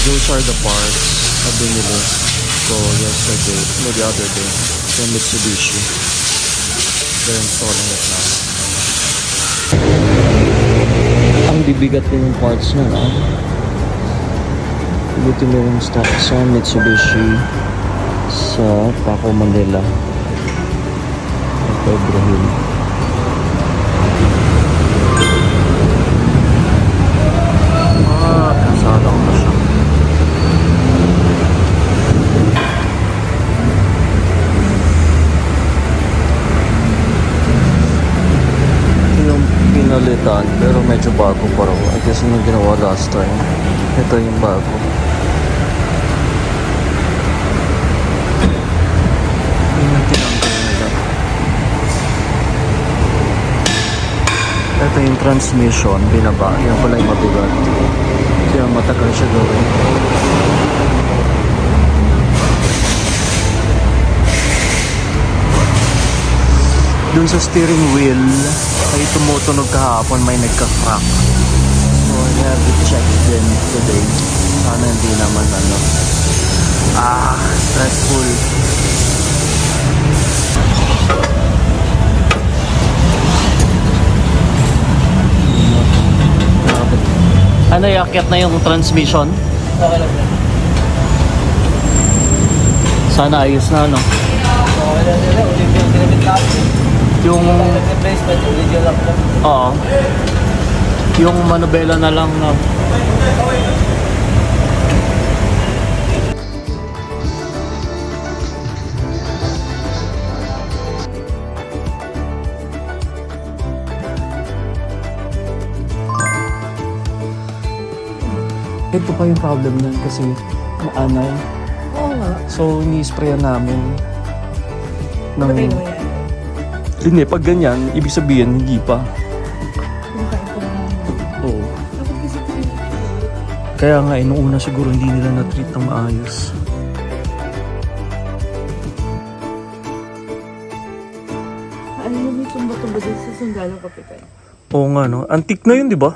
Those are the parts na binili ko yesterday, no, the other day, from Mitsubishi. They're installing it now. Ang bibigat din yung parts na, no? Buti merong stock sa Mitsubishi sa Paco, Manila. Ibrahim. Kasalang na siya. Yung pinalitan, pero medyo bago pa raw. I guess yung ginawa last time. Ito yung bago. Ito yung transmission, binaba. Yan pala yung mabigat. Kaya matagal siya gawin. Dun sa steering wheel, ay tumutunog kahapon, may nagka-crack. So, I have to check din today. Sana hindi naman ano. Stressful. Ano, iakyat na yung transmission? Okay lang yan. Sana ayos na, no? Okay lang nila. Ulit yung ginamit natin. Yung... replacement, ulit yung lang lang. Oo. Yung manubela na lang na... Ito pa yung problem nun kasi maanay. Oo nga. So, ni-sprayan namin ng... Patay mo yan. Hindi, pag ganyan, ibig sabihin, hindi pa. Oo. Kaya nga, nung una siguro hindi nila na-treat ng maayos. Ano yung tumba-tumba din sa sundalo kapitan? Oo nga, no? Antique na yun, di ba?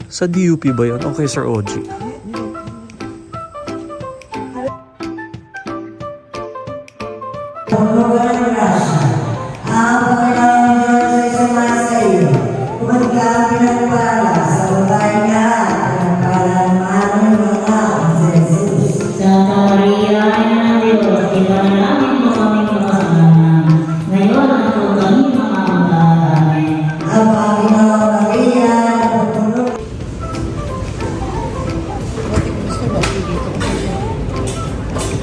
Sa DUP ba yun? Okay, Sir OG.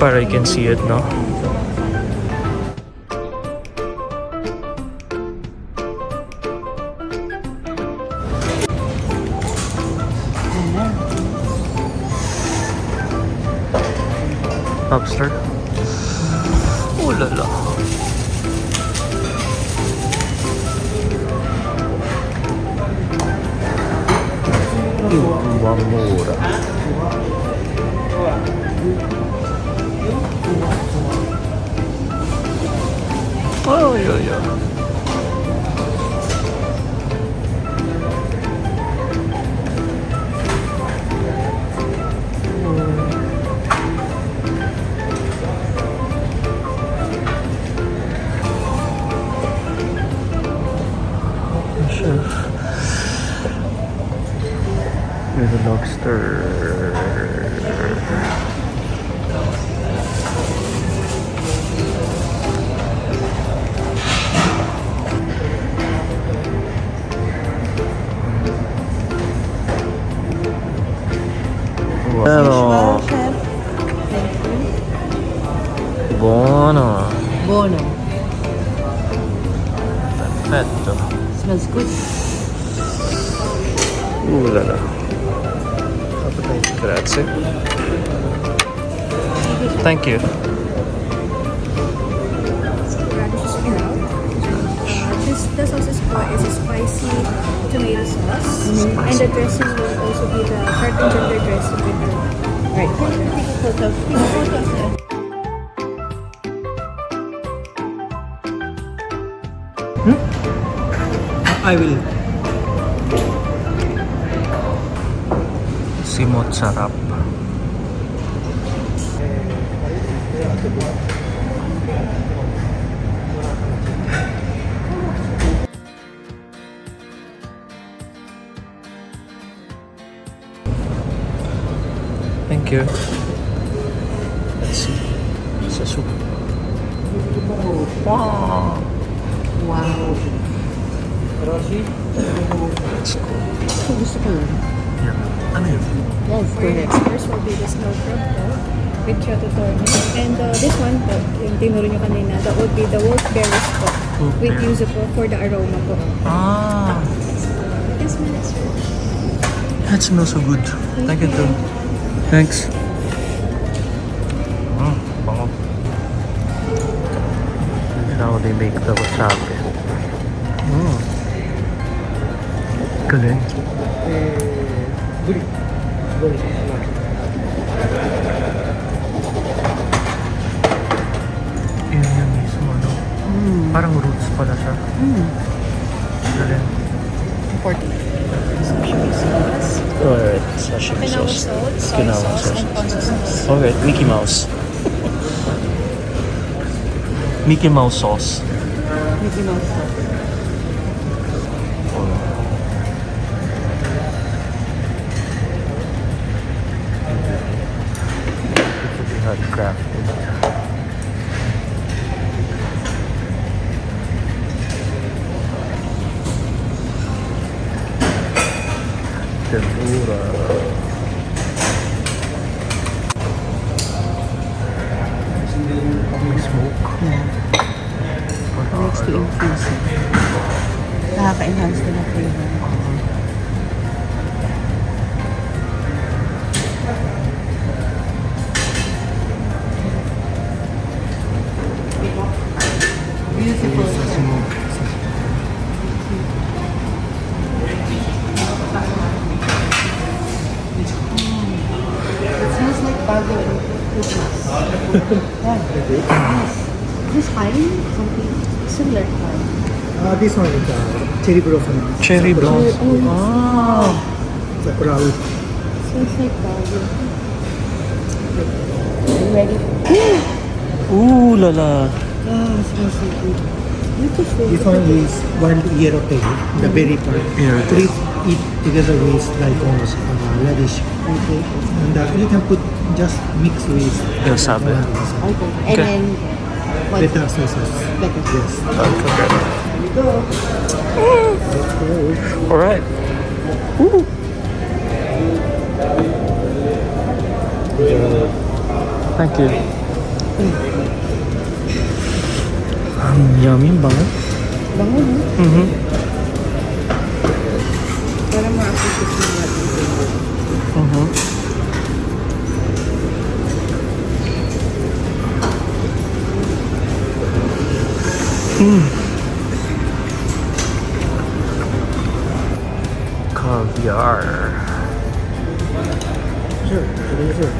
Para you can see it, no? Lobster. Oh la la. Yung mura. Oh, yeah. There's a lobster. Hello. Buono. Bono. Perfetto. Smells good. La la. Grazie. Thank you. The sauce is a spicy tomato sauce, and the dressing will also be the carton ginger dressing with the right. Take a photo. Take a photo of that. I will. Mozzarella. Thank you. Let's see. Sa soup. Wow. Wow. Let's go. Gusto ko yun. Yeah. Ano yun? Yes, For next course will be the snow crab po with Kyoto Torni. And this one po, yung tinuro nyo kanina, that would be the wolfberries po with Wolfberry. yuzu po for the aroma po. Ah. Yes, ma'am. That smells so good. Thank you too. Thanks. Bango. This is how they make the wasabi. Galing. Yun yung mismo, no? Parang roots pala siya. Galing. Important. Alright, sashimi Okinawa sauce. salt, soy Okinawa sauce, sauce. and ponzu sauce. Alright, Mickey Mouse. Mickey Mouse sauce. Mickey Mouse sauce. Handcrafted. Tempura. May smoke. Yeah. Next to infuse it. Nakaka-enhance din ang flavor. Beautiful. It smells like bago and Christmas. Yeah. This kind, something similar kind. This one is cherry blossom. Cherry blossom. Oh, Sakura. smells like bago. Are you ready? Ooh la la. Oh, it smells so good. Beautiful. This one is wild yellow tail, the berry part. Yellow tail. Please eat together with daikons, radish. Okay. And you can put just mix with Wasabi. Okay. And Okay. then, what? better soy sauce. Better. Yes. Alright. Thank you. Yummy, bango. Bango, no? Mm-hmm. Para ma-appreciate mo natin. Mm-hmm. Caviar. Sure. Sure.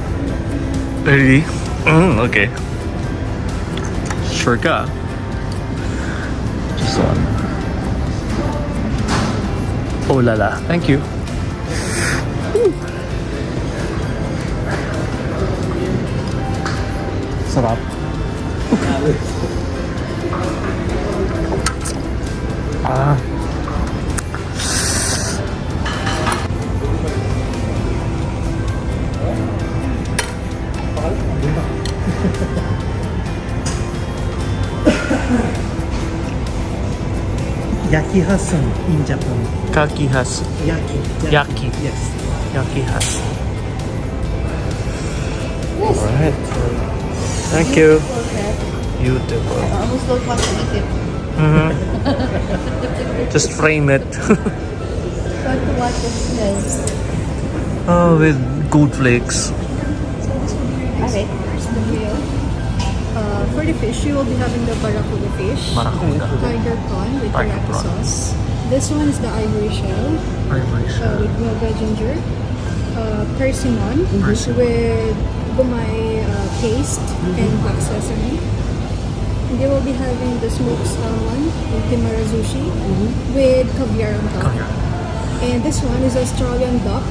Ready? Okay. Sure ka? Just one. Oh la la. Thank you. Sarap. Ah. Yaki Hassan in Japan. Kaki has. Yaki. Yaki. Yes. Yaki has. Alright. Thank you. Beautiful. I almost don't want to eat it. Just frame it. Want to watch it smell. Oh, with gold flakes. Okay. The meal. For the fish, you will be having the barracuda fish, Maracuda. tiger prawn with Tiger teriyaki prawn. sauce. This one is the ivory shell Ivory shell. with guava ginger, persimmon Persimmon. with gumay paste and black sesame. And you will be having the smoked salmon with timarazushi with caviar on top. Caviar. And this one is Australian duck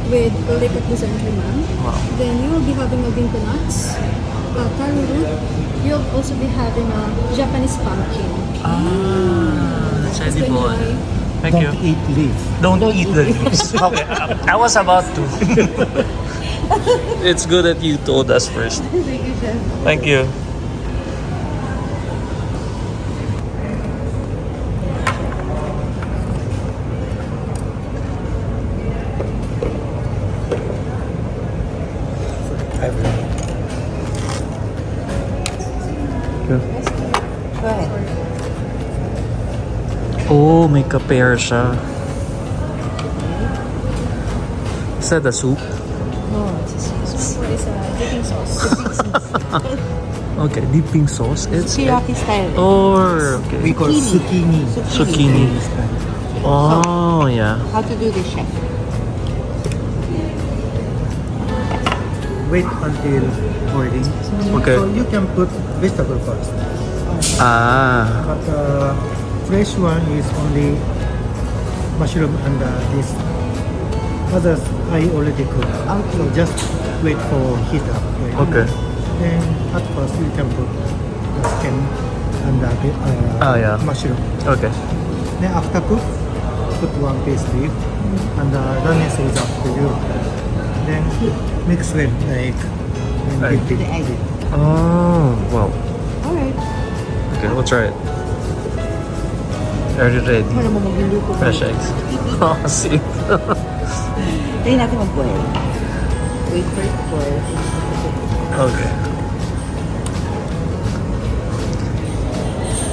with garlic at the center, ma'am. Wow. Then you will be having a ginkgo nuts, taro root. You'll also be having a Japanese pumpkin. That's Just edible. enjoy. Thank you. Don't eat leaf. Don't eat the leaves. Okay, I was about to. It's good that you told us first. Thank you, chef. Thank you. Go ahead. Oh, may ka-pear siya. Is that the soup? Oh, it's a sauce. So it's a dipping sauce. Okay, dipping sauce. It's Teriyaki style. or We okay. call zucchini. Zucchini. Oh, yeah. How to do this, chef? Wait until boiling. Okay. So you can put vegetable first. Ah, But fresh one is only mushroom and this. Others I already cooked. Okay. So just wait for heat up. Right? okay. Then at first you can put the stem and the Yeah. mushroom. Okay. Then after cook, put one piece leaf and the rest is up to you. Then mix with the egg. Then Egg. dip The egg. it. Oh, wow. Alright. Okay, we'll try it. Are you ready? Ano naman magluluto ko? Fresh eggs. Oh, see. Tayo natin mag-boil. Wait for it to boil. Okay.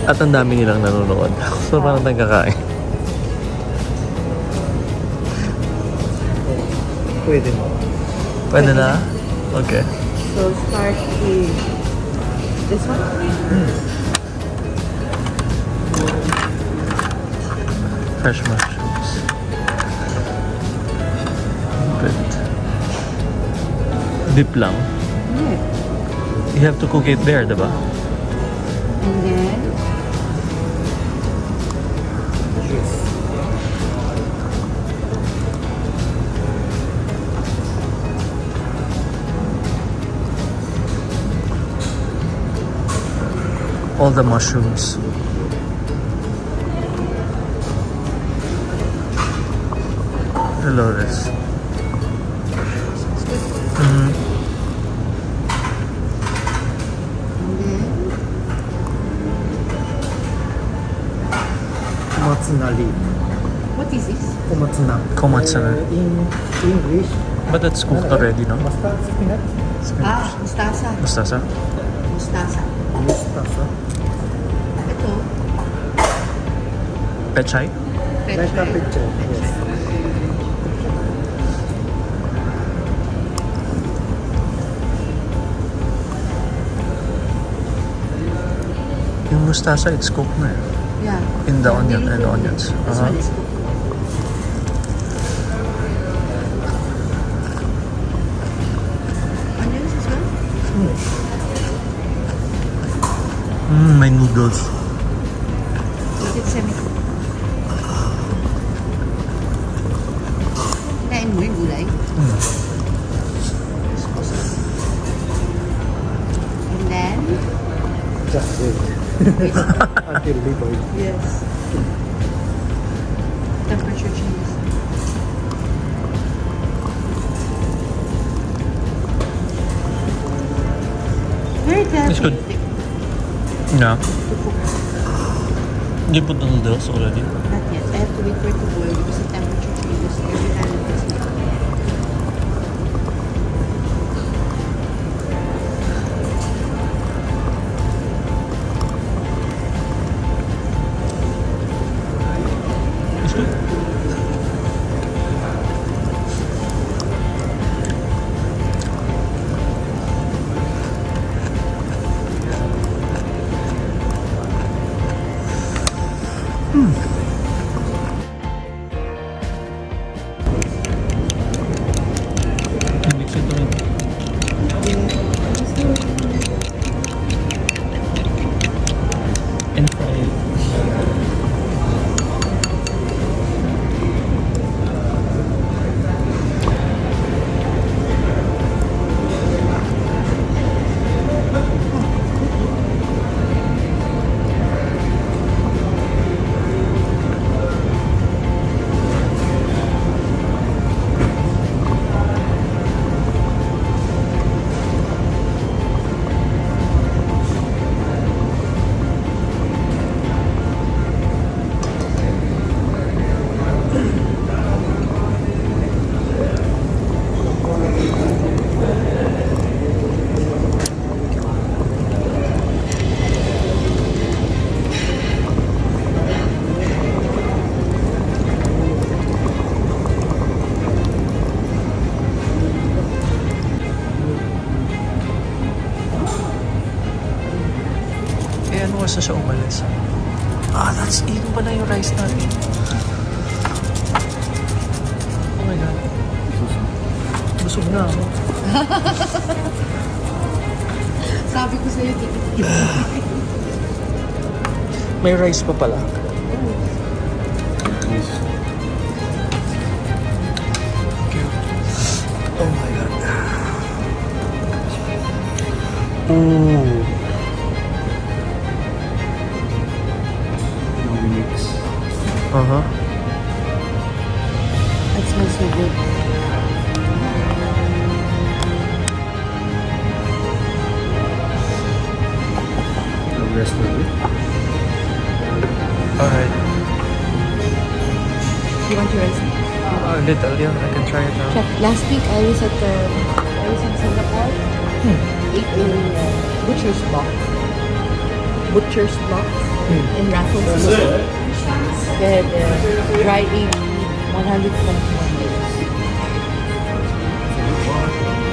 At ang dami nilang nanonood. So, parang tayong kakain. Pwede mo. Pwede na? Okay. So, start with this one. Fresh mushrooms. Good. Dip lang. Yeah. You have to cook it there, diba? And then, Yes. All the mushrooms. Dolores. and then, Komatsuna leaf. what is this? Komatsuna. Komatsuna. In English, But that's cooked already, no? mustard spinach. Ah, mustasa. Mustasa? Mustasa. Mustasa. Ito, Pechay? Like a picture. Yes. Yung mustasa, it's cooked na eh. Yeah. In the Yeah, onion really and cooked. onions. This one is cooked. Onions as well? May noodles. Is it semi-cooked? Kinain mo yung gulay? And then, Just wait. Until they boil. yes. Temperature changes. Very It's good. therapeutic Yeah. to cook. You put the noodles already? Not yet. I have to wait for it to boil because the temperature changes every time it does it. It's good. oras na siya umalis. That's it pala yung rice natin. Oh my God. Busog na ako. Sabi ko sa'yo, tikit. May rice pa pala. Oh my God. Ooh. Now we mix. Uh-huh. That smells so good. The rest of it. Alright. You want your rice? A little, yeah. I can try it now. Chef, last week I was in Singapore. Ate a butcher's block. Butcher's block in Raffles. They had dry aged 121 days.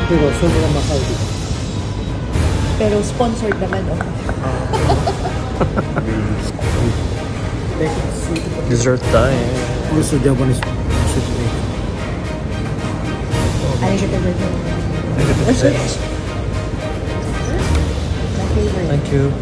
Pero sobrang mahal dito. Pero sponsored naman, oh. Dessert time. Also Japanese soup. Arigato gozaimasu. Thank you. My favorite. Thank you.